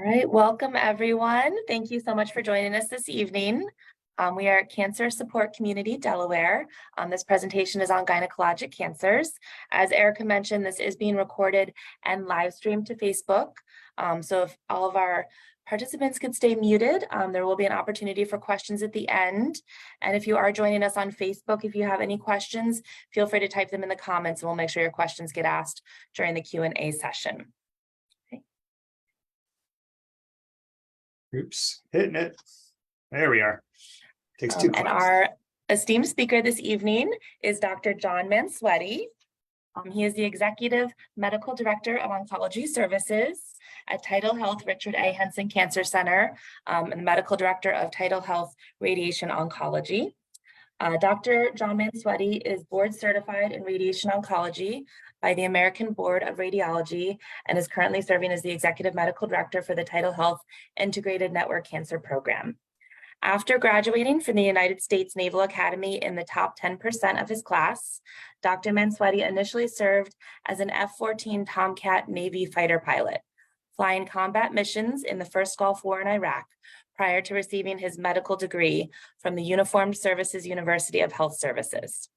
right, welcome everyone. Thank you so much for joining us this evening. We are at Cancer Support Community Delaware. This presentation is on gynecologic cancers. As Erica mentioned, this is being recorded and live streamed to Facebook. So if all of our participants could stay muted, there will be an opportunity for questions at the end. And if you are joining us on Facebook, if you have any questions, feel free to type them in the comments and we'll make sure your questions get asked during the Q&A session. Oops, hitting it. There we are. Takes two And clicks. our esteemed speaker this evening is Dr. John Mansuetti. He is the Executive Medical Director of Oncology Services at Tidal Health Richard A. Henson Cancer Center, and the Medical Director of Tidal Health Radiation Oncology. Dr. John Mansuetti is board certified in radiation oncology by the American Board of Radiology and is currently serving as the Executive Medical Director for the Tidal Health Integrated Network Cancer Program. After graduating from the United States Naval Academy in the top 10% of his class, Dr. Mansuetti initially served as an F-14 Tomcat Navy fighter pilot, flying combat missions in the first Gulf War in Iraq, prior to receiving his medical degree from the Uniformed Services University of Health Services.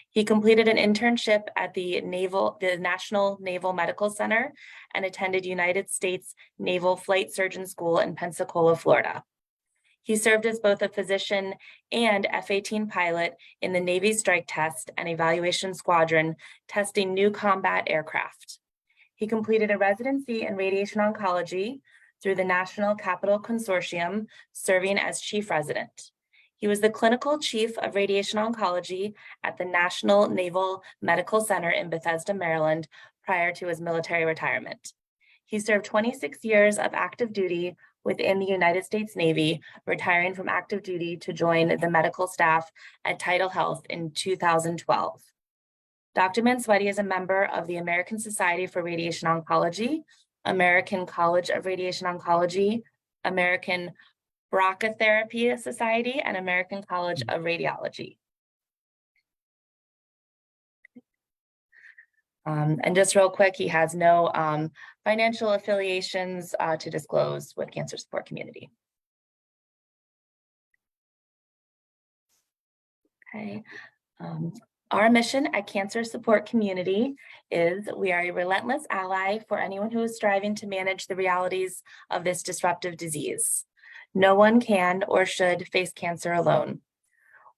He completed an internship at the National Naval Medical Center and attended United States Naval Flight Surgeon School in Pensacola, Florida. He served as both a physician and F-18 pilot in the Navy Strike Test and Evaluation Squadron, testing new combat aircraft. He completed a residency in radiation oncology through the National Capital Consortium, serving as chief resident. He was the clinical chief of radiation oncology at the National Naval Medical Center in Bethesda, Maryland, prior to his military retirement. He served 26 years of active duty within the United States Navy, retiring from active duty to join the medical staff at Tidal Health in 2012. Dr. Mansuetti is a member of the American Society for Radiation Oncology, American College of Radiation Oncology, American Brachytherapy Society, and American College of Radiology. And just real quick, he has no financial affiliations to disclose with Cancer Support Community. Okay. Our mission at Cancer Support Community is we are a relentless ally for anyone who is striving to manage the realities of this disruptive disease. No one can or should face cancer alone.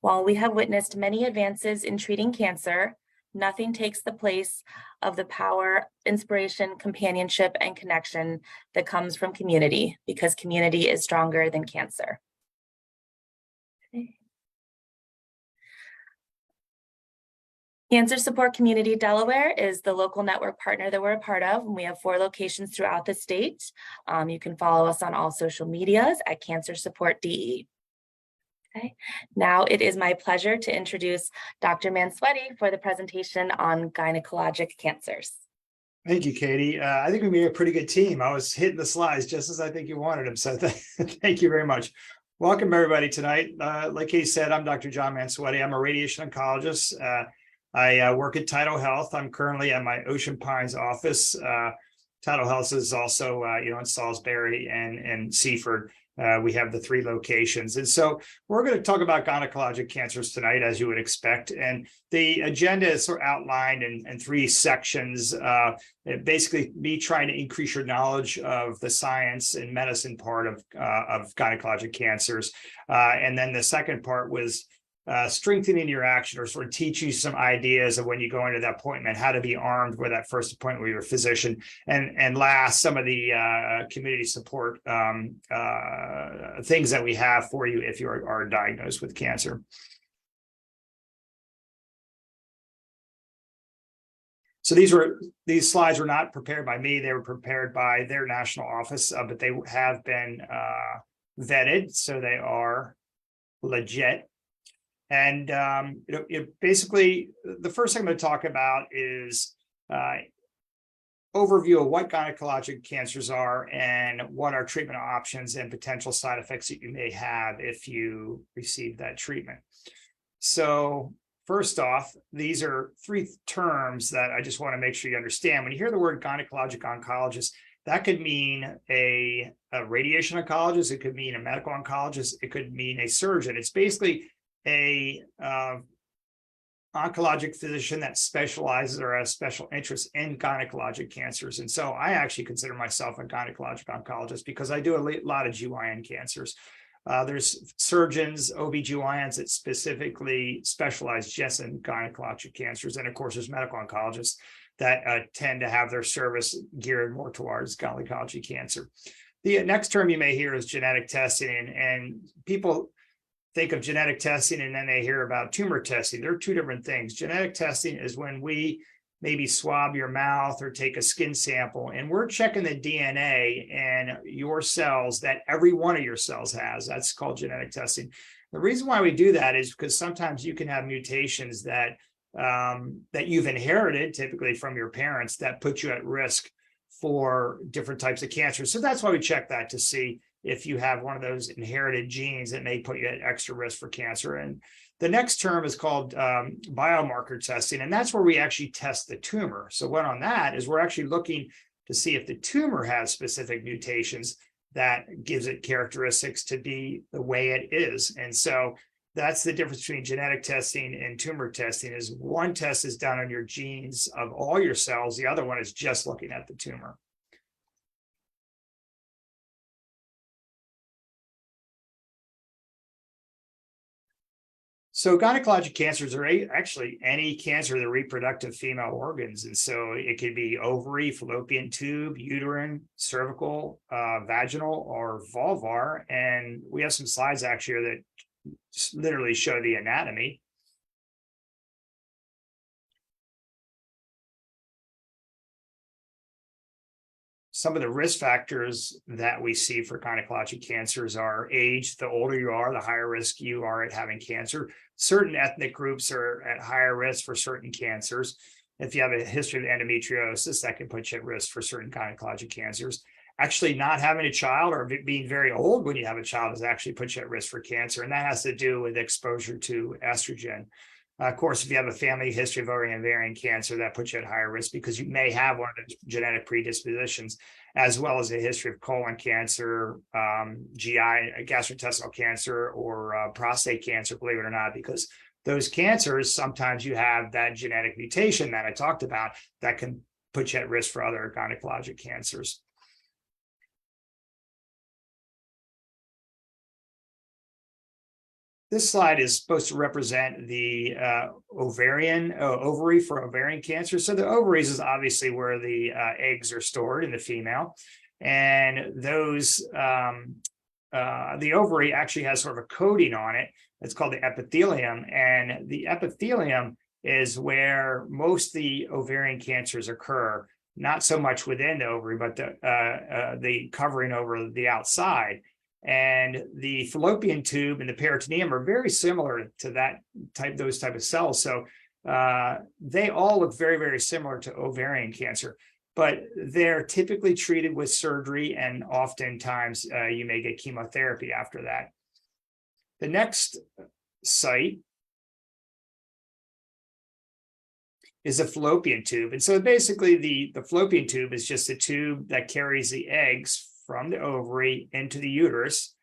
While we have witnessed many advances in treating cancer, nothing takes the place of the power, inspiration, companionship, and connection that comes from community, because community is stronger than cancer. Okay. Cancer Support Community Delaware is the local network partner that we're a part of, and we have 4 locations throughout the state. You can follow us on all social medias at Cancer Support DE. Okay. Now it is my pleasure to introduce Dr. Mansuetti for the presentation on gynecologic cancers. Thank you, Katie. I think we made a pretty good team. I was hitting the slides just as I think you wanted them. So thank you very much. Welcome, everybody, tonight. Like Katie said, I'm Dr. John Mansuetti. I'm a radiation oncologist. I work at Tidal Health. I'm currently at my Ocean Pines office. Tidal Health is also, in Salisbury and Seaford. We have the 3 locations. And so we're going to talk about gynecologic cancers tonight, as you would expect. And the agenda is sort of outlined in 3 sections. Basically, me trying to increase your knowledge of the science and medicine part of gynecologic cancers. And then the second part was strengthening your action, or sort of teach you some ideas of when you go into that appointment, how to be armed with that first appointment with your physician. And last, some of the community support things that we have for you if you are diagnosed with cancer. So these slides were not prepared by me. They were prepared by their national office, but they have been vetted, so they are legit. And basically, the first thing I'm going to talk about is overview of what gynecologic cancers are and what are treatment options and potential side effects that you may have if you receive that treatment. So first off, these are 3 terms that I just want to make sure you understand. When you hear the word gynecologic oncologist, That could mean a radiation oncologist, it could mean a medical oncologist, it could mean a surgeon. It's basically a oncologic physician that specializes or has special interest in gynecologic cancers. And so I actually consider myself a gynecologic oncologist because I do a lot of GYN cancers. There's surgeons, OB/GYNs that specifically specialize just in gynecologic cancers. And of course, there's medical oncologists that tend to have their service geared more towards gynecologic cancer. The next term you may hear is genetic testing, and people think of genetic testing and then they hear about tumor testing. They're two different things. Genetic testing is when we maybe swab your mouth or take a skin sample and we're checking the DNA in your cells that every one of your cells has. That's called genetic testing. The reason why we do that is because sometimes you can have mutations that you've inherited, typically from your parents, that put you at risk for different types of cancer. So that's why we check that to see if you have one of those inherited genes that may put you at extra risk for cancer. And the next term is called biomarker testing, and that's where we actually test the tumor. So what on that is we're actually looking to see if the tumor has specific mutations that gives it characteristics to be the way it is. And so that's the difference between genetic testing and tumor testing. Is one test is done on your genes of all your cells, the other one is just looking at the tumor. So gynecologic cancers are actually any cancer of the reproductive female organs. And so it could be ovary, fallopian tube, uterine, cervical, vaginal, or vulvar. And we have some slides actually that just literally show the anatomy. Some of the risk factors that we see for gynecologic cancers are age. The older you are, the higher risk you are at having cancer. Certain ethnic groups are at higher risk for certain cancers. If you have a history of endometriosis, that can put you at risk for certain gynecologic cancers. Actually, not having a child or being very old when you have a child is actually put you at risk for cancer. And that has to do with exposure to estrogen. Of course, if you have a family history of ovarian cancer, that puts you at higher risk because you may have one of those genetic predispositions, as well as a history of colon cancer, GI, gastrointestinal cancer, or prostate cancer, believe it or not, because those cancers, sometimes you have that genetic mutation that I talked about that can put you at risk for other gynecologic cancers. This slide is supposed to represent the ovary for ovarian cancer. So the ovaries is obviously where the eggs are stored in the female. And those, the ovary actually has sort of a coating on it. It's called the epithelium. And the epithelium is where most of the ovarian cancers occur, not so much within the ovary, but the covering over the outside. And the fallopian tube and the peritoneum are very similar to those type of cells. So they all look very, very similar to ovarian cancer, but they're typically treated with surgery, and oftentimes you may get chemotherapy after that. The next site is a fallopian tube. And so basically the fallopian tube is just a tube that carries the eggs from the ovary into the uterus,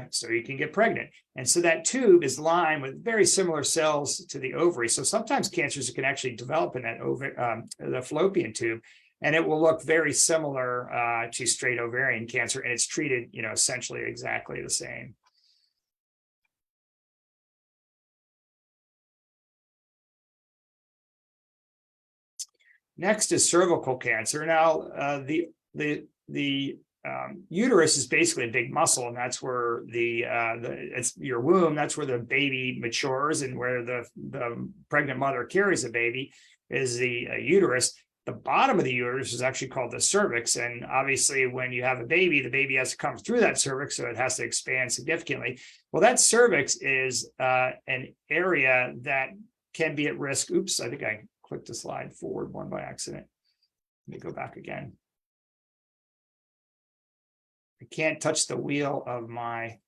so you can get pregnant. And so that tube is lined with very similar cells to the ovary. So sometimes cancers can actually develop in that the fallopian tube, and it will look very similar to straight ovarian cancer, and it's treated, essentially exactly the same. Next is cervical cancer. Now, the uterus is basically a big muscle, and that's where it's your womb. That's where the baby matures, and where the pregnant mother carries the baby is the uterus. The bottom of the uterus is actually called the cervix, and obviously, when you have a baby, the baby has to come through that cervix, so it has to expand significantly. Well, that cervix is an area that can be at risk. Oops, I think I clicked the slide forward one by accident. Let me go back again. I can't touch the wheel of my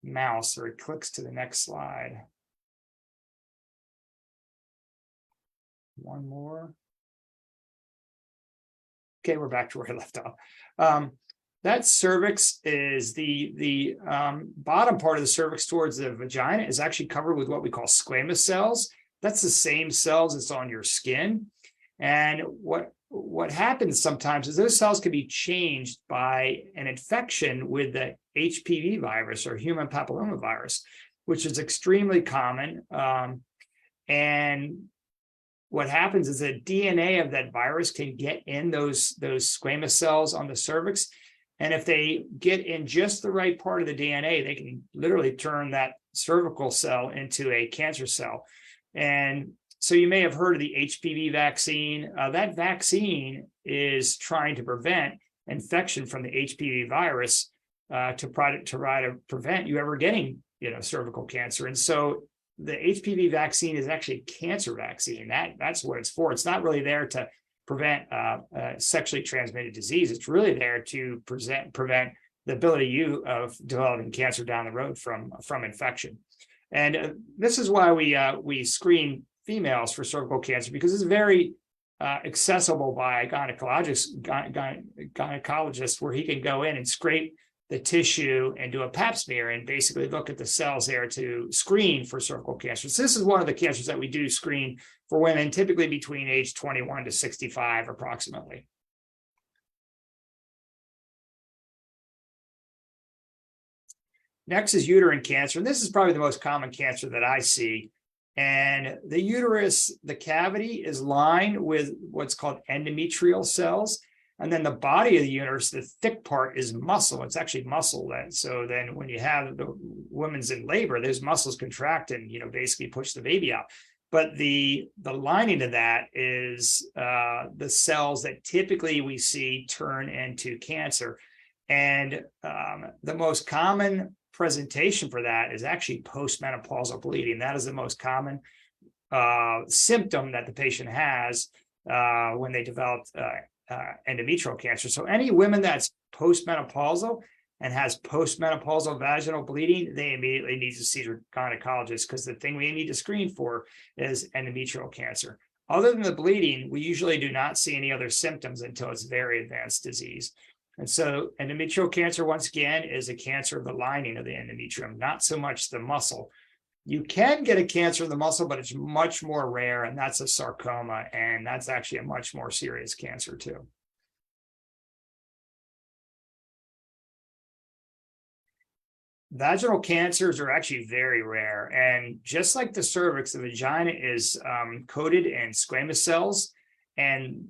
mouse, or it clicks to the next slide. One more. Okay, we're back to where I left off. That cervix is the bottom part of the cervix towards the vagina is actually covered with what we call squamous cells. That's the same cells that's on your skin. And what happens sometimes is those cells can be changed by an infection with the HPV virus or human papillomavirus, which is extremely common. And what happens is the DNA of that virus can get in those squamous cells on the cervix. And if they get in just the right part of the DNA, they can literally turn that cervical cell into a cancer cell. And so you may have heard of the HPV vaccine. That vaccine is trying to prevent infection from the HPV virus to try to prevent you ever getting, cervical cancer. And so the HPV vaccine is actually a cancer vaccine. That's what it's for. It's not really there to prevent sexually transmitted disease. It's really there to prevent the ability of developing cancer down the road from infection. And this is why we screen females for cervical cancer, because it's very accessible by a gynecologist, where he can go in and scrape the tissue and do a pap smear and basically look at the cells there to screen for cervical cancer. So this is one of the cancers that we do screen for women, typically between age 21 to 65 approximately. Next is uterine cancer, and this is probably the most common cancer that I see. And the uterus, the cavity is lined with what's called endometrial cells. And then the body of the uterus, the thick part, is muscle. It's actually muscle. And so then when you have the woman's in labor, those muscles contract and, basically push the baby out. But the lining of that is the cells that typically we see turn into cancer. And the most common presentation for that is actually postmenopausal bleeding. That is the most common symptom that the patient has when they develop endometrial cancer. So any women that's postmenopausal and has postmenopausal vaginal bleeding, they immediately need to see their gynecologist, because the thing we need to screen for is endometrial cancer. Other than the bleeding, we usually do not see any other symptoms until it's very advanced disease. And so endometrial cancer, once again, is a cancer of the lining of the endometrium, not so much the muscle. You can get a cancer of the muscle, but it's much more rare, and that's a sarcoma, and that's actually a much more serious cancer too. Vaginal cancers are actually very rare, and just like the cervix, the vagina is coated in squamous cells, and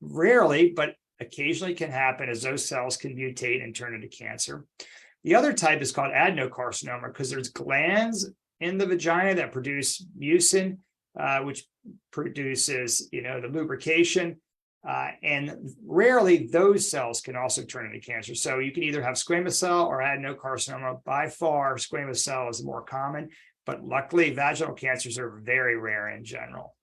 rarely, but occasionally can happen, as those cells can mutate and turn into cancer. The other type is called adenocarcinoma, because there's glands in the vagina that produce mucin, which produces, the lubrication. And rarely those cells can also turn into cancer. So you can either have squamous cell or adenocarcinoma. By far, squamous cell is more common, but luckily vaginal cancers are very rare in general.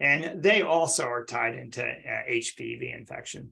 And they also are tied into HPV infection.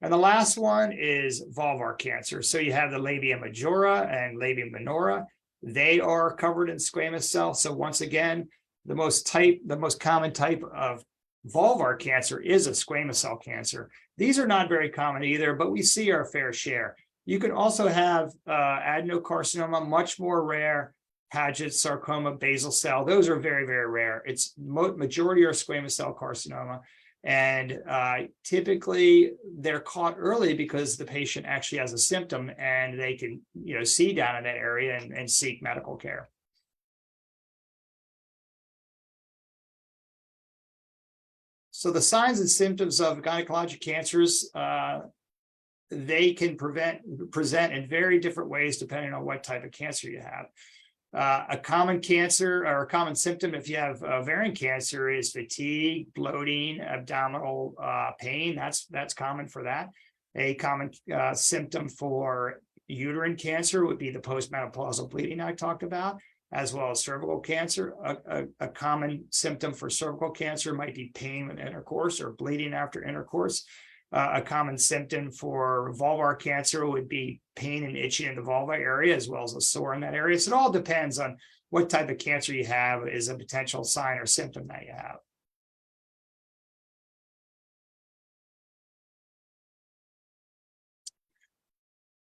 And the last one is vulvar cancer. So you have the labia majora and labia minora. They are covered in squamous cells. So once again, the most common type of vulvar cancer is a squamous cell cancer. These are not very common either, but we see our fair share. You can also have adenocarcinoma, much more rare, Paget, sarcoma, basal cell. Those are very, very rare. It's majority are squamous cell carcinoma. And typically they're caught early because the patient actually has a symptom and they can, see down in that area and seek medical care. So the signs and symptoms of gynecologic cancers, they can present in very different ways depending on what type of cancer you have. A common cancer or a common symptom if you have ovarian cancer is fatigue, bloating, abdominal pain. That's common for that. A common symptom for uterine cancer would be the postmenopausal bleeding I talked about, as well as cervical cancer. A common symptom for cervical cancer might be pain with intercourse or bleeding after intercourse. A common symptom for vulvar cancer would be pain and itching in the vulva area, as well as a sore in that area. So it all depends on what type of cancer you have is a potential sign or symptom that you have.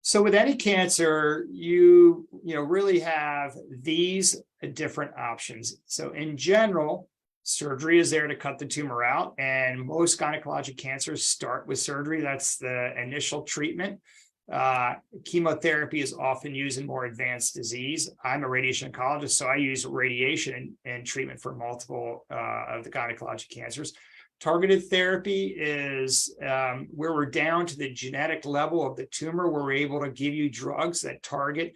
So with any cancer, you really have these different options. So in general, surgery is there to cut the tumor out, and most gynecologic cancers start with surgery. That's the initial treatment. Chemotherapy is often used in more advanced disease. I'm a radiation oncologist, so I use radiation in treatment for multiple of the gynecologic cancers. Targeted therapy is where we're down to the genetic level of the tumor, where we're able to give you drugs that target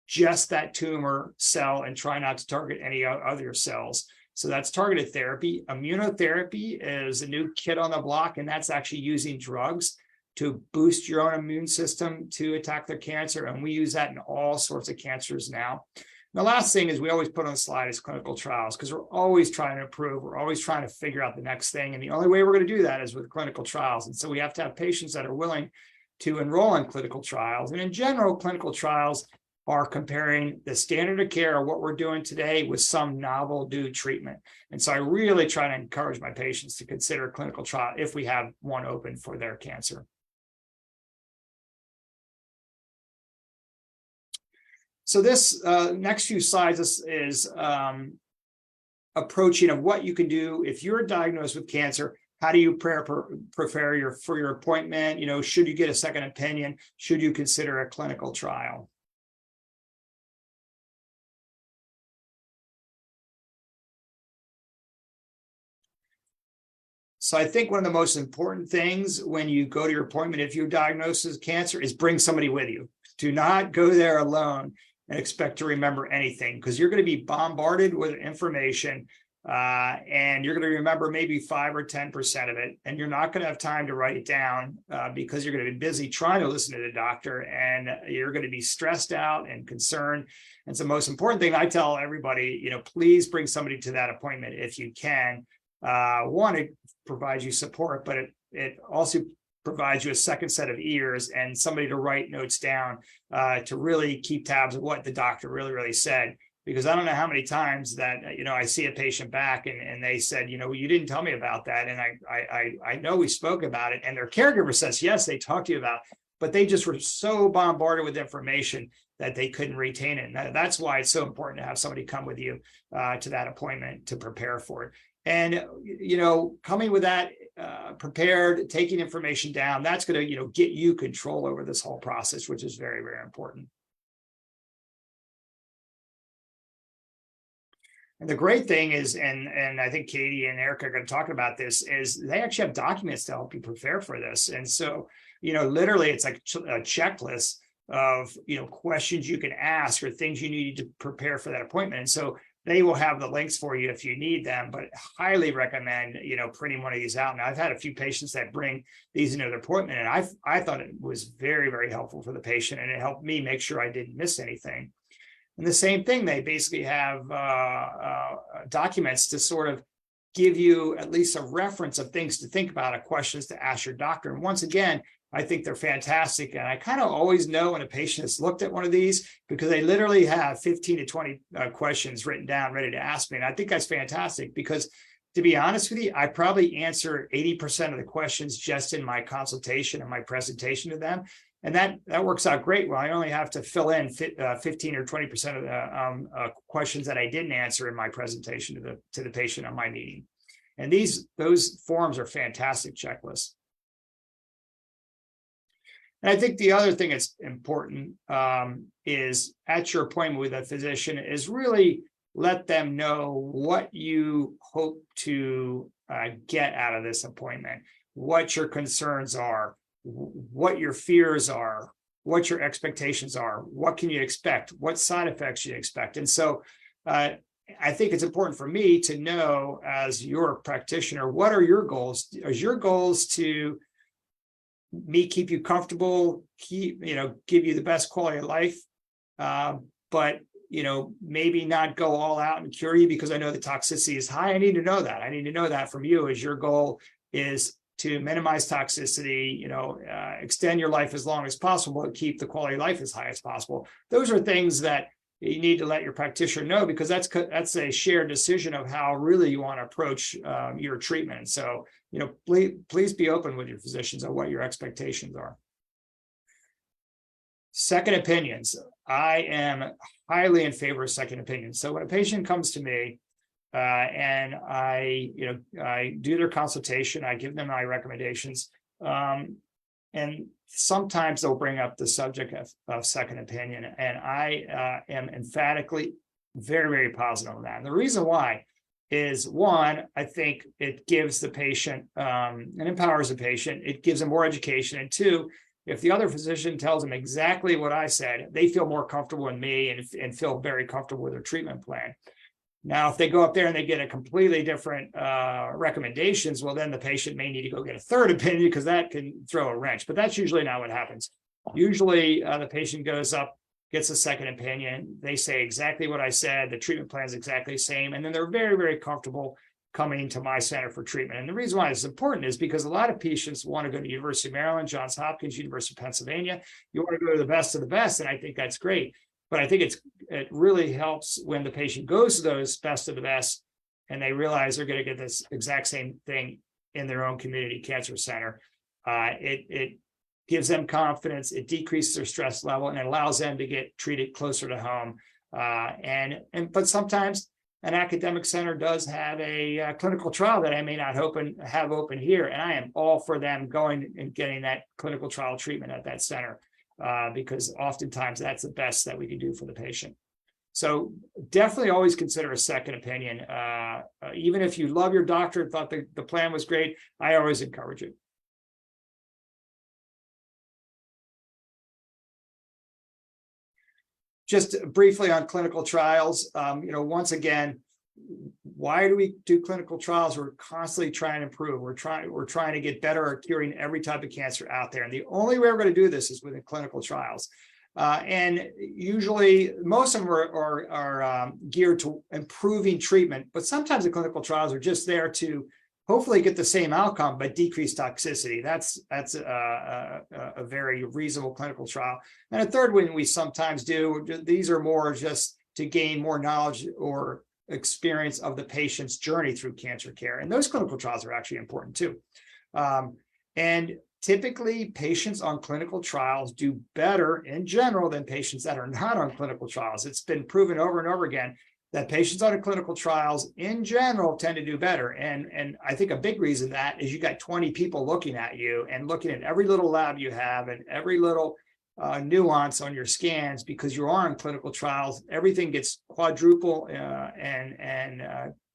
just that tumor cell and try not to target any other cells. So that's targeted therapy. Immunotherapy is a new kid on the block, and that's actually using drugs to boost your own immune system to attack their cancer. And we use that in all sorts of cancers now. The last thing is we always put on the slide is clinical trials, because we're always trying to improve. We're always trying to figure out the next thing. And the only way we're going to do that is with clinical trials. And so we have to have patients that are willing to enroll in clinical trials. And in general, clinical trials are comparing the standard of care of what we're doing today with some novel new treatment. And so I really try to encourage my patients to consider a clinical trial if we have one open for their cancer. So this next few slides is approaching of what you can do if you're diagnosed with cancer. How do you prepare for your appointment? Should you get a second opinion? Should you consider a clinical trial? So I think one of the most important things when you go to your appointment, if you're diagnosed with cancer, is bring somebody with you. Do not go there alone and expect to remember anything, because you're going to be bombarded with information and you're going to remember maybe 5 or 10% of it. And you're not going to have time to write it down because you're going to be busy trying to listen to the doctor, and you're going to be stressed out and concerned. And so the most important thing I tell everybody, please bring somebody to that appointment if you can. One, it provides you support, but it also provides you a second set of ears and somebody to write notes down to really keep tabs of what the doctor really said. Because I don't know how many times that, I see a patient back and they said, you didn't tell me about that. And I know we spoke about it, and their caregiver says, yes, they talked to you about it, but they just were so bombarded with information that they couldn't retain it. And that's why it's so important to have somebody come with you to that appointment to prepare for it. And, coming with that prepared, taking information down, that's going to, get you control over this whole process, which is very, very important. And the great thing is, and I think Katie and Erica are going to talk about this, is they actually have documents to help you prepare for this. And so, literally it's like a checklist of, questions you can ask or things you need to prepare for that appointment. And so they will have the links for you if you need them, but highly recommend, printing one of these out. Now, I've had a few patients that bring these into their appointment, and I thought it was very, very helpful for the patient, and it helped me make sure I didn't miss anything. And the same thing, they basically have documents to sort of give you at least a reference of things to think about, of questions to ask your doctor. And once again, I think they're fantastic. And I kind of always know when a patient has looked at one of these, because they literally have 15 to 20 questions written down, ready to ask me. And I think that's fantastic, because to be honest with you, I probably answer 80% of the questions just in my consultation and my presentation to them. And that works out great. Well, I only have to fill in 15 or 20% of the questions that I didn't answer in my presentation to the patient on my meeting. And those forms are fantastic checklists. And I think the other thing that's important is at your appointment with a physician is really let them know what you hope to get out of this appointment, what your concerns are, what your fears are, what your expectations are, what can you expect, what side effects you expect. And so I think it's important for me to know, as your practitioner, what are your goals? Is your goals to keep you comfortable, give you the best quality of life, but maybe not go all out and cure you because I know the toxicity is high? I need to know that. I need to know that from you, as your goal is to minimize toxicity, extend your life as long as possible, and keep the quality of life as high as possible. Those are things that you need to let your practitioner know, because that's a shared decision of how really you want to approach your treatment. And so, please be open with your physicians on what your expectations are. Second opinions. I am highly in favor of second opinions. So when a patient comes to me and I do their consultation, I give them my recommendations. And sometimes they'll bring up the subject of second opinion. And I am emphatically very, very positive on that. And the reason why is, one, I think it gives the patient and empowers the patient. It gives them more education. And two, if the other physician tells them exactly what I said, they feel more comfortable in me and feel very comfortable with their treatment plan. Now, if they go up there and they get a completely different recommendations, well, then the patient may need to go get a third opinion because that can throw a wrench. But that's usually not what happens. Usually the patient goes up, gets a second opinion. They say exactly what I said. The treatment plan is exactly the same. And then they're very, very comfortable coming to my center for treatment. And the reason why it's important is because a lot of patients want to go to University of Maryland, Johns Hopkins, University of Pennsylvania. You want to go to the best of the best. And I think that's great. But I think it really helps when the patient goes to those best of the best and they realize they're going to get this exact same thing in their own community cancer center. It gives them confidence, it decreases their stress level, and it allows them to get treated closer to home. But sometimes an academic center does have a clinical trial that I may not have open here, and I am all for them going and getting that clinical trial treatment at that center. Because oftentimes that's the best that we can do for the patient. So definitely always consider a second opinion. Even if you love your doctor and thought the plan was great, I always encourage it. Just briefly on clinical trials, once again, why do we do clinical trials? We're constantly trying to improve. We're trying to get better at curing every type of cancer out there. And the only way we're going to do this is within clinical trials. And usually most of them are geared to improving treatment, but sometimes the clinical trials are just there to hopefully get the same outcome, but decrease toxicity. That's a very reasonable clinical trial. And a third one we sometimes do, these are more just to gain more knowledge or experience of the patient's journey through cancer care. And those clinical trials are actually important too. And typically patients on clinical trials do better in general than patients that are not on clinical trials. It's been proven over and over again that patients on clinical trials in general tend to do better. And I think a big reason that is you got 20 people looking at you and looking at every little lab you have and every little nuance on your scans. Because you're on clinical trials, everything gets quadruple and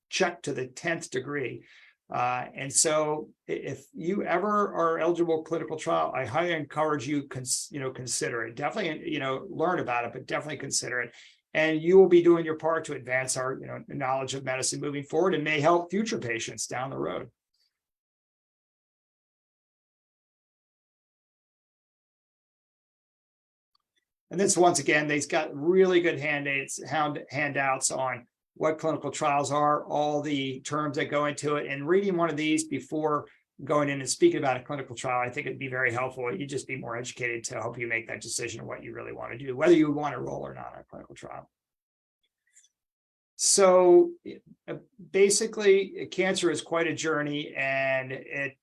checked to the 10th degree. And so if you ever are eligible clinical trial, I highly encourage you, consider it. Definitely, learn about it, but definitely consider it. And you will be doing your part to advance our, knowledge of medicine moving forward and may help future patients down the road. And this, once again, they've got really good handouts on what clinical trials are, all the terms that go into it, and reading one of these before going in and speaking about a clinical trial, I think it'd be very helpful. You'd just be more educated to help you make that decision of what you really want to do, whether you want to roll or not on a clinical trial. So basically, cancer is quite a journey, and it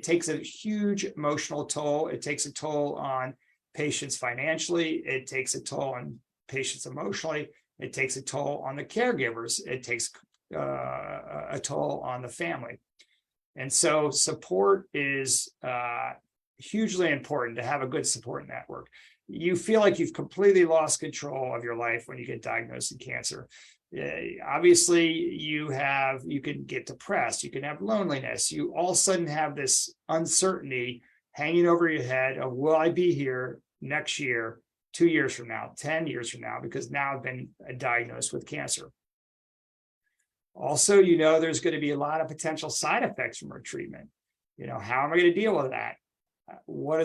takes a huge emotional toll. It takes a toll on patients financially. It takes a toll on patients emotionally. It takes a toll on the caregivers. It takes a toll on the family. And so support is hugely important, to have a good support network. You feel like you've completely lost control of your life when you get diagnosed with cancer. Obviously, you can get depressed, you can have loneliness. You all of a sudden have this uncertainty hanging over your head of, will I be here next year, 2 years from now, 10 years from now, because now I've been diagnosed with cancer. Also, there's going to be a lot of potential side effects from our treatment. How am I going to deal with that? What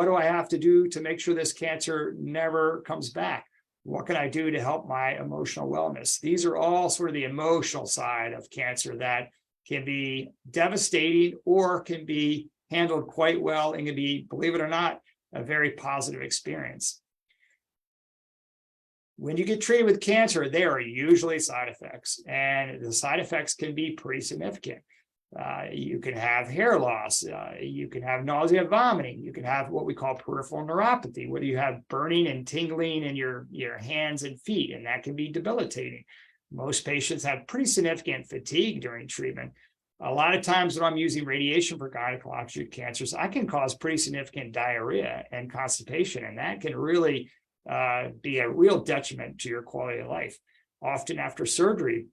do I have to do to make sure this cancer never comes back? What can I do to help my emotional wellness? These are all sort of the emotional side of cancer that can be devastating or can be handled quite well and can be, believe it or not, a very positive experience. When you get treated with cancer, there are usually side effects, and the side effects can be pretty significant. You can have hair loss. You can have nausea, vomiting. You can have what we call peripheral neuropathy, where you have burning and tingling in your hands and feet, and that can be debilitating. Most patients have pretty significant fatigue during treatment. A lot of times when I'm using radiation for gynecologic cancers, I can cause pretty significant diarrhea and constipation, and that can really be a real detriment to your quality of life. Often after surgery,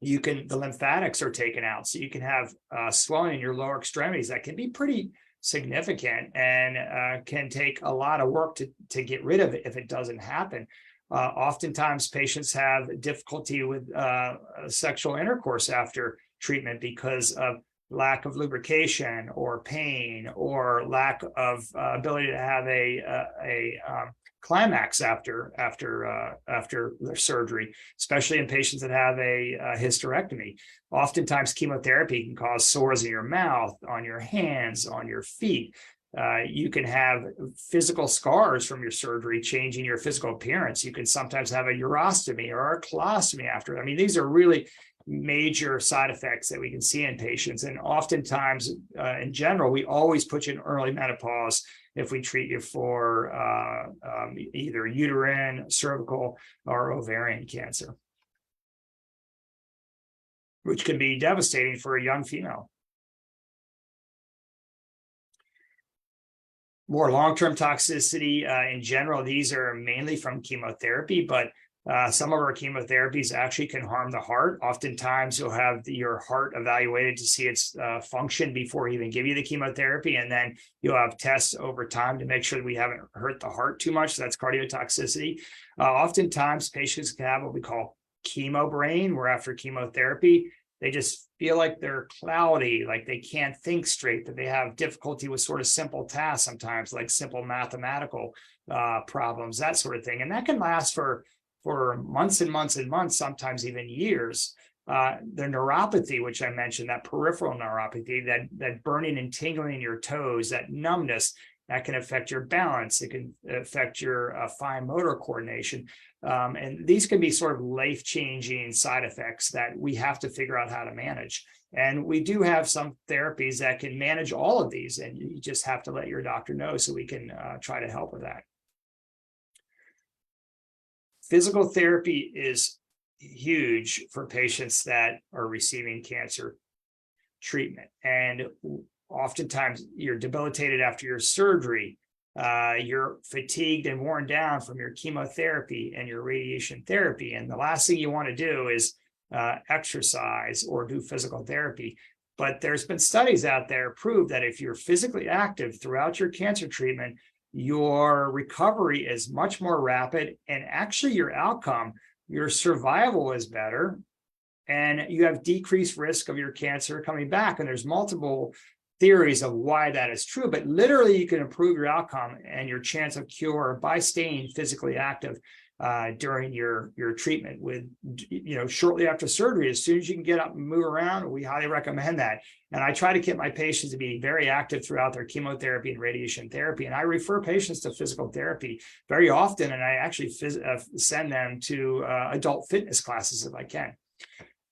the lymphatics are taken out, so you can have swelling in your lower extremities that can be pretty significant and can take a lot of work to get rid of it if it doesn't happen. Oftentimes patients have difficulty with sexual intercourse after treatment because of lack of lubrication or pain or lack of ability to have a climax after their surgery, especially in patients that have a hysterectomy. Oftentimes chemotherapy can cause sores in your mouth, on your hands, on your feet. You can have physical scars from your surgery changing your physical appearance. You can sometimes have a urostomy or a colostomy after. I mean, these are really major side effects that we can see in patients. And oftentimes, in general, we always put you in early menopause if we treat you for either uterine, cervical, or ovarian cancer, which can be devastating for a young female. More long-term toxicity in general, these are mainly from chemotherapy, but some of our chemotherapies actually can harm the heart. Oftentimes, you'll have your heart evaluated to see its function before we even give you the chemotherapy, and then you'll have tests over time to make sure that we haven't hurt the heart too much. So that's cardiotoxicity. Oftentimes, patients can have what we call chemo brain, where after chemotherapy, they just feel like they're cloudy, like they can't think straight, that they have difficulty with sort of simple tasks sometimes, like simple mathematical problems, that sort of thing. And that can last for months and months and months, sometimes even years. The neuropathy, which I mentioned, that peripheral neuropathy, that burning and tingling in your toes, that numbness, that can affect your balance. It can affect your fine motor coordination. And these can be sort of life-changing side effects that we have to figure out how to manage. And we do have some therapies that can manage all of these, and you just have to let your doctor know so we can try to help with that. Physical therapy is huge for patients that are receiving cancer treatment. And oftentimes you're debilitated after your surgery. You're fatigued and worn down from your chemotherapy and your radiation therapy. And the last thing you want to do is exercise or do physical therapy. But there's been studies out there prove that if you're physically active throughout your cancer treatment, your recovery is much more rapid, and actually your outcome, your survival is better, and you have decreased risk of your cancer coming back. And there's multiple theories of why that is true, but literally you can improve your outcome and your chance of cure by staying physically active during your treatment. With, shortly after surgery, as soon as you can get up and move around, we highly recommend that. And I try to get my patients to be very active throughout their chemotherapy and radiation therapy. And I refer patients to physical therapy very often, and I actually send them to adult fitness classes if I can.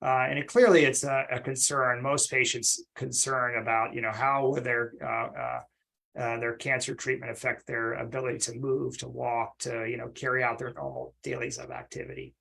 And clearly it's a concern. Most patients concern about, how will their cancer treatment affect their ability to move, to walk, to, carry out their normal dailies of activity.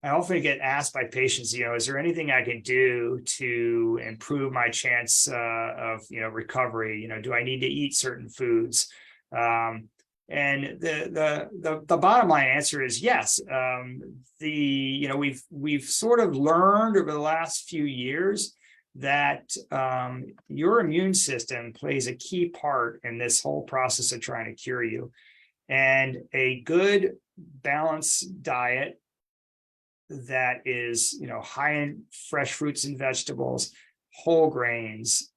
I often get asked by patients, is there anything I can do to improve my chance of, recovery? Do I need to eat certain foods? And the bottom line answer is yes. We've sort of learned over the last few years that your immune system plays a key part in this whole process of trying to cure you. And a good balanced diet that is, high in fresh fruits and vegetables, whole grains,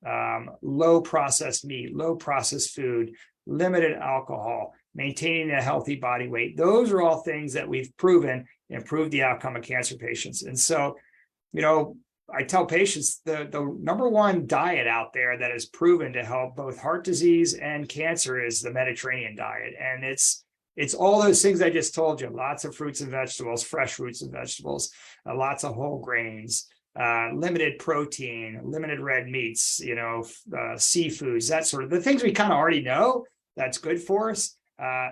low processed meat, low processed food, limited alcohol, maintaining a healthy body weight. Those are all things that we've proven improve the outcome of cancer patients. And so, I tell patients the number one diet out there that is proven to help both heart disease and cancer is the Mediterranean diet. And it's It's all those things I just told you, lots of fruits and vegetables, fresh fruits and vegetables, lots of whole grains, limited protein, limited red meats, seafoods, that sort of the things we kind of already know that's good for us.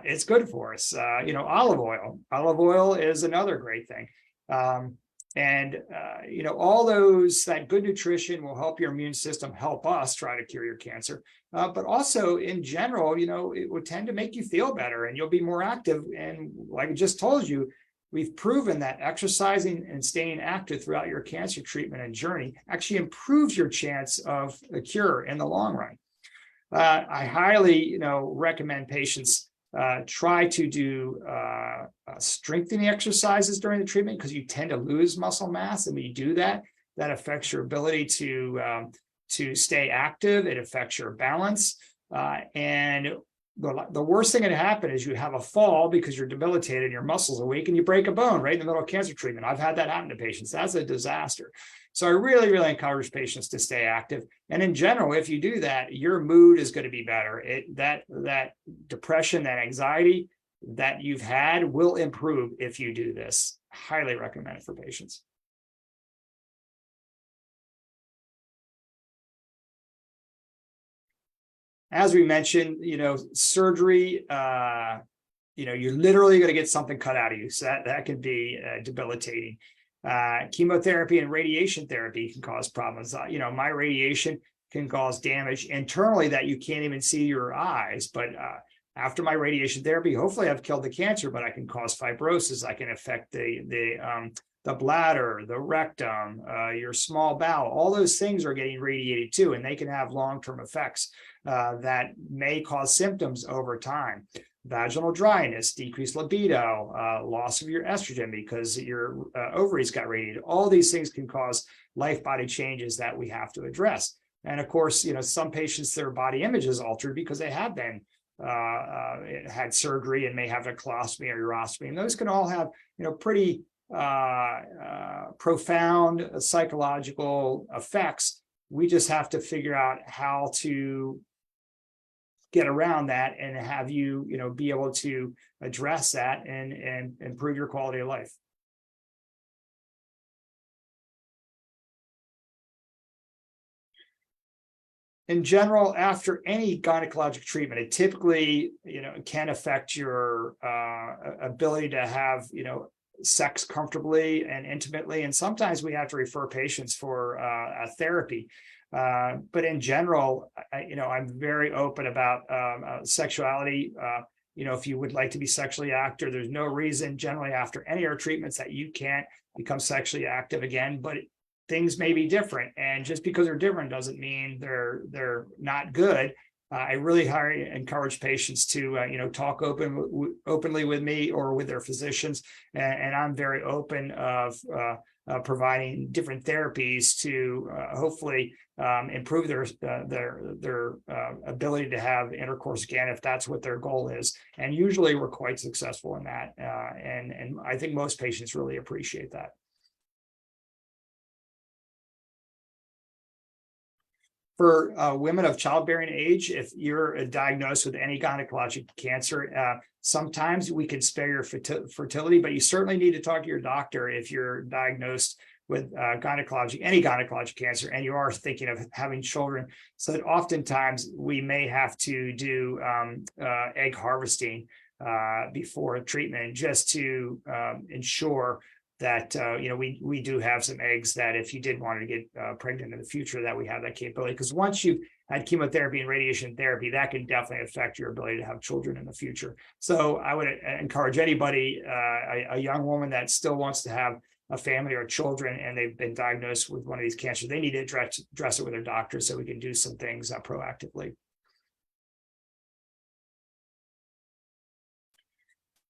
It's good for us. Olive oil. Olive oil is another great thing. All that good nutrition will help your immune system, help us try to cure your cancer. But also in general, it would tend to make you feel better and you'll be more active. And like I just told you, we've proven that exercising and staying active throughout your cancer treatment and journey actually improves your chance of a cure in the long run. I highly, recommend patients try to do strengthening exercises during the treatment because you tend to lose muscle mass, and when you do that, that affects your ability to stay active. It affects your balance, and the worst thing that happen is you have a fall because you're debilitated, your muscles are weak, and you break a bone right in the middle of cancer treatment. I've had that happen to patients. That's a disaster. So I really, really encourage patients to stay active. And in general, if you do that, your mood is going to be better. That depression, that anxiety that you've had will improve if you do this. Highly recommend it for patients. As we mentioned, surgery, you're literally going to get something cut out of you. So that can be debilitating. Chemotherapy and radiation therapy can cause problems. My radiation can cause damage internally that you can't even see your eyes. But after my radiation therapy, hopefully I've killed the cancer, but I can cause fibrosis. I can affect the bladder, the rectum, your small bowel. All those things are getting radiated too, and they can have long-term effects that may cause symptoms over time. Vaginal dryness, decreased libido, loss of your estrogen because your ovaries got radiated. All these things can cause life body changes that we have to address. And of course, some patients, their body image is altered because they have been had surgery and may have a colostomy or urostomy. And those can all have, pretty profound psychological effects. We just have to figure out how to get around that and have you, be able to address that and improve your quality of life. In general, after any gynecologic treatment, it typically, can affect your ability to have, sex comfortably and intimately. And sometimes we have to refer patients for therapy. But in general, I'm very open about sexuality. If you would like to be sexually active, there's no reason generally after any of our treatments that you can't become sexually active again, but things may be different. And just because they're different doesn't mean they're not good. I really highly encourage patients to, talk openly with me or with their physicians. And I'm very open of providing different therapies to hopefully improve their ability to have intercourse again, if that's what their goal is. And usually we're quite successful in that. And I think most patients really appreciate that. For women of childbearing age, if you're diagnosed with any gynecologic cancer, sometimes we can spare your fertility, but you certainly need to talk to your doctor if you're diagnosed with any gynecologic cancer and you are thinking of having children. So that oftentimes we may have to do egg harvesting before treatment just to ensure that we do have some eggs that if you did want to get pregnant in the future, that we have that capability. Because once you've had chemotherapy and radiation therapy, that can definitely affect your ability to have children in the future. So I would encourage anybody, a young woman that still wants to have a family or children and they've been diagnosed with one of these cancers, they need to address it with their doctor so we can do some things proactively.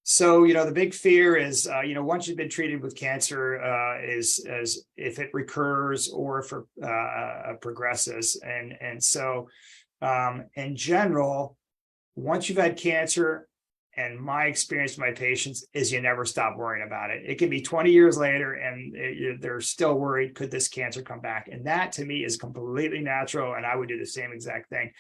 So, the big fear is, once you've been treated with cancer, is if it recurs or if it progresses. And so, in general, once you've had cancer, and my experience with my patients is you never stop worrying about it. It can be 20 years later and they're still worried, could this cancer come back? And that to me is completely natural. And I would do the same exact thing.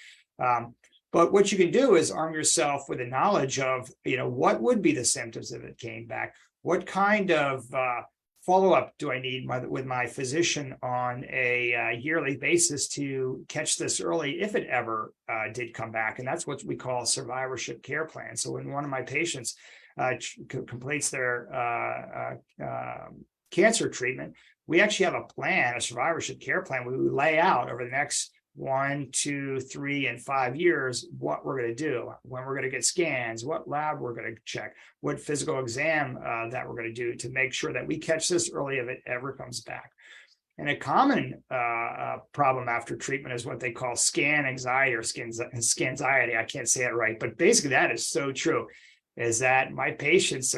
But what you can do is arm yourself with a knowledge of, what would be the symptoms if it came back? What kind of follow-up do I need with my physician on a yearly basis to catch this early if it ever did come back? And that's what we call a survivorship care plan. So when one of my patients completes their cancer treatment, we actually have a plan, a survivorship care plan. We lay out over the next 1, 2, 3, and 5 years what we're going to do, when we're going to get scans, what lab we're going to check, what physical exam that we're going to do to make sure that we catch this early if it ever comes back. And a common problem after treatment is what they call scan anxiety or scanxiety. I can't say it right, but basically that is so true, is that my patients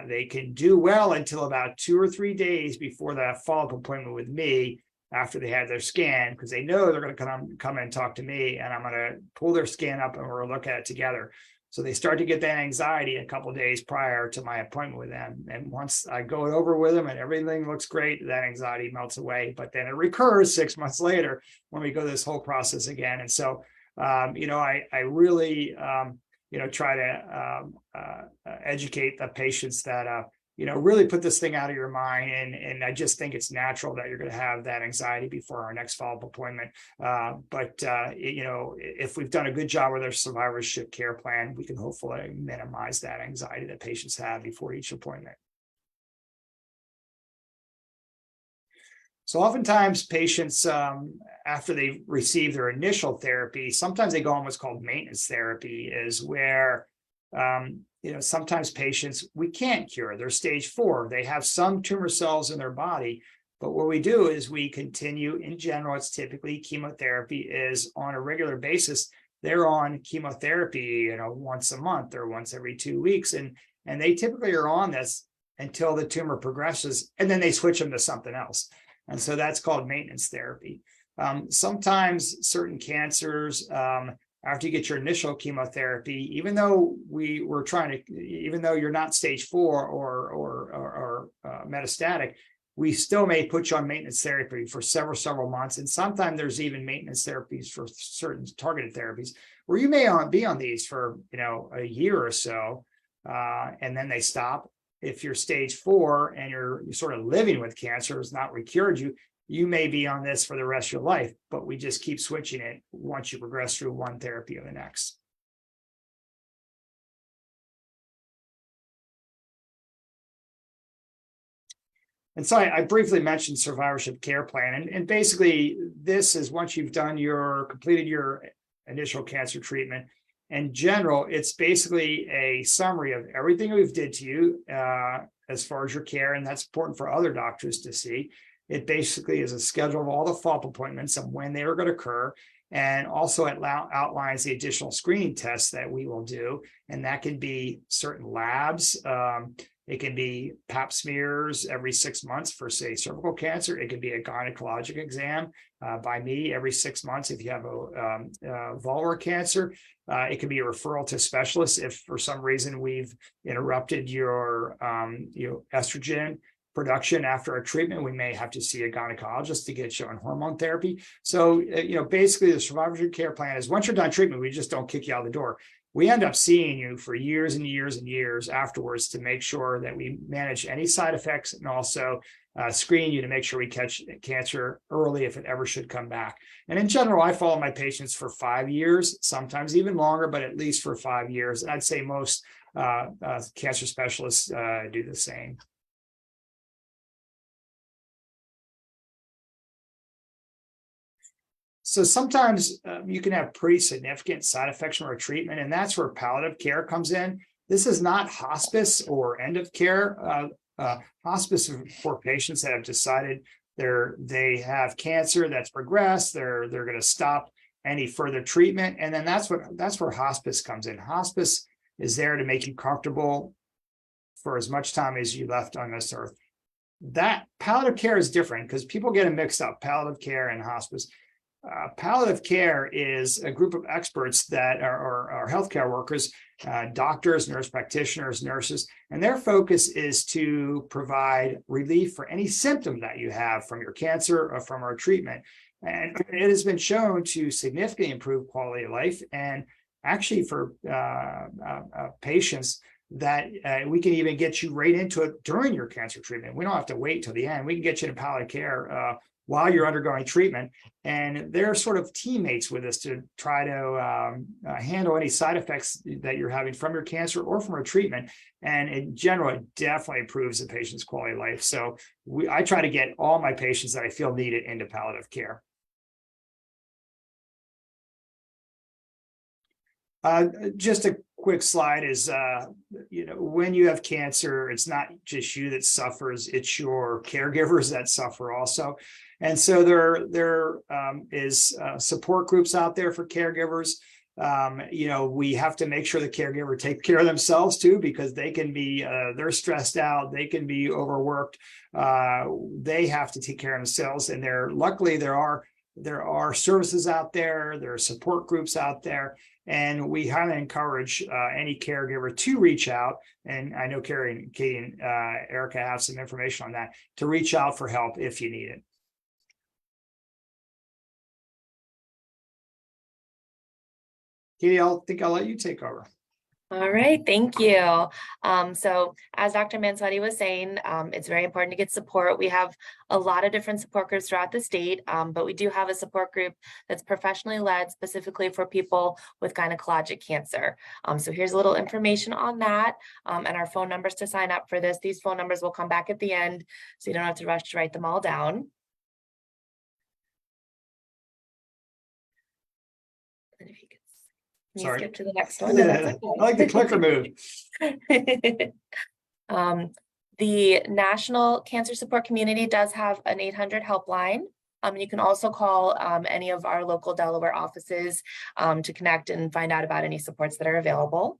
they can do well until about 2 or 3 days before the follow-up appointment with me after they have their scan, because they know they're going to come and talk to me, and I'm going to pull their scan up and we're going to look at it together. So they start to get that anxiety a couple of days prior to my appointment with them. And once I go over with them and everything looks great, that anxiety melts away. But then it recurs 6 months later when we go this whole process again. And so, I really, try to educate the patients that, really put this thing out of your mind. And I just think it's natural that you're going to have that anxiety before our next follow-up appointment. But if we've done a good job with our survivorship care plan, we can hopefully minimize that anxiety that patients have before each appointment. So oftentimes patients, after they receive their initial therapy, sometimes they go on what's called maintenance therapy, is where sometimes patients we can't cure. They're stage 4. They have some tumor cells in their body, but what we do is we continue. In general, it's typically chemotherapy is on a regular basis. They're on chemotherapy, once a month or once every 2 weeks, and they typically are on this until the tumor progresses, and then they switch them to something else. And so that's called maintenance therapy. Sometimes certain cancers, after you get your initial chemotherapy, even though even though you're not stage 4 or metastatic, we still may put you on maintenance therapy for several months. And sometimes there's even maintenance therapies for certain targeted therapies where you may be on these for, a year or so, and then they stop. If you're stage 4 and you're sort of living with cancer, it's not recured you may be on this for the rest of your life, but we just keep switching it once you progress through one therapy or the next. And so I briefly mentioned survivorship care plan. And basically, this is once you've completed your initial cancer treatment. In general, it's basically a summary of everything we've did to you as far as your care, and that's important for other doctors to see. It basically is a schedule of all the follow-up appointments and when they are going to occur, and also it outlines the additional screening tests that we will do, and that can be certain labs. It can be pap smears every 6 months for, say, cervical cancer. It can be a gynecologic exam by me every 6 months if you have a vulvar cancer. It can be a referral to specialists if for some reason we've interrupted your estrogen production after a treatment. We may have to see a gynecologist to get you on hormone therapy. So, basically the survivorship care plan is once you're done treatment, we just don't kick you out the door. We end up seeing you for years and years and years afterwards to make sure that we manage any side effects and also screen you to make sure we catch cancer early if it ever should come back. And in general, I follow my patients for 5 years, sometimes even longer, but at least for 5 years. And I'd say most cancer specialists do the same. So sometimes you can have pretty significant side effects from our treatment, and that's where palliative care comes in. This is not hospice or end of care. Hospice for patients that have decided they have cancer that's progressed. They're going to stop any further treatment, and then that's where hospice comes in. Hospice is there to make you comfortable for as much time as you left on this earth. That palliative care is different because people get it mixed up, palliative care and hospice. Palliative care is a group of experts that are healthcare workers, doctors, nurse practitioners, nurses, and their focus is to provide relief for any symptom that you have from your cancer or from our treatment. And it has been shown to significantly improve quality of life. And actually for patients that we can even get you right into it during your cancer treatment. We don't have to wait till the end. We can get you to palliative care while you're undergoing treatment. And they're sort of teammates with us to try to handle any side effects that you're having from your cancer or from our treatment. And in general, it definitely improves the patient's quality of life. So I try to get all my patients that I feel need it into palliative care. Just a quick slide is, when you have cancer, it's not just you that suffers, it's your caregivers that suffer also. And so there is support groups out there for caregivers. We have to make sure the caregiver take care of themselves too, because they can be, they're stressed out, they can be overworked. They have to take care of themselves. And luckily there are services out there, there are support groups out there. And we highly encourage any caregiver to reach out. And I know Katie and Erica have some information on that, to reach out for help if you need it. Katie, I think I'll let you take over. All right, thank you. So as Dr. Mansuetti was saying, it's very important to get support. We have a lot of different support groups throughout the state, but we do have a support group that's professionally led specifically for people with gynecologic cancer. So here's a little information on that and our phone numbers to sign up for this. These phone numbers will come back at the end, so you don't have to rush to write them all down. And if you could Sorry. skip to the next one. No, that's okay. I like the clicker move. The National Cancer Support Community does have an 800 helpline. You can also call any of our local Delaware offices to connect and find out about any supports that are available.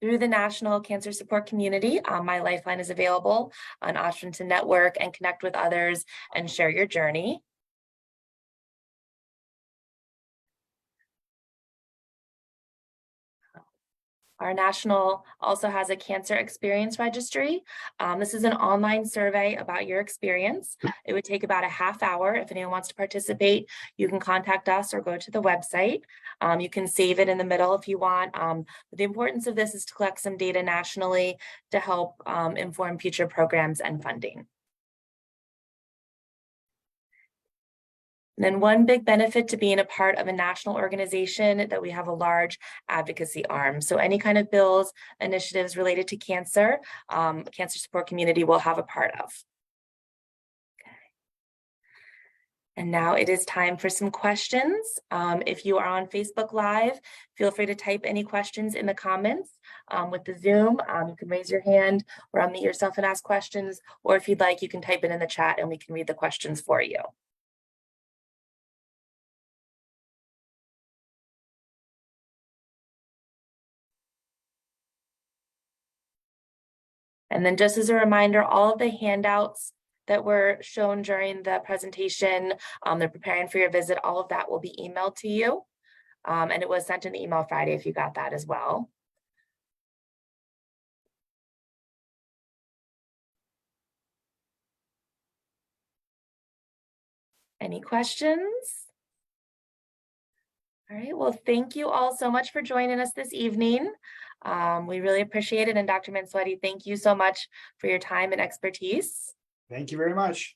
Through the National Cancer Support Community, My Lifeline is available, an option to network and connect with others and share your journey. Our national also has a cancer experience registry. This is an online survey about your experience. It would take about a half hour. If anyone wants to participate, you can contact us or go to the website. You can save it in the middle if you want. But the importance of this is to collect some data nationally to help inform future programs and funding. And then one big benefit to being a part of a national organization that we have a large advocacy arm. So any kind of bills, initiatives related to cancer, Cancer Support Community will have a part of. Okay. And now it is time for some questions. If you are on Facebook Live, feel free to type any questions in the comments. With the Zoom, you can raise your hand or unmute yourself and ask questions, or if you'd like, you can type it in the chat and we can read the questions for you. And then just as a reminder, all of the handouts that were shown during the presentation, they're preparing for your visit, all of that will be emailed to you. And it was sent in the email Friday if you got that as well. Any questions? All right, well, thank you all so much for joining us this evening. We really appreciate it. And Dr. Mansuetti, thank you so much for your time and expertise. Thank you very much.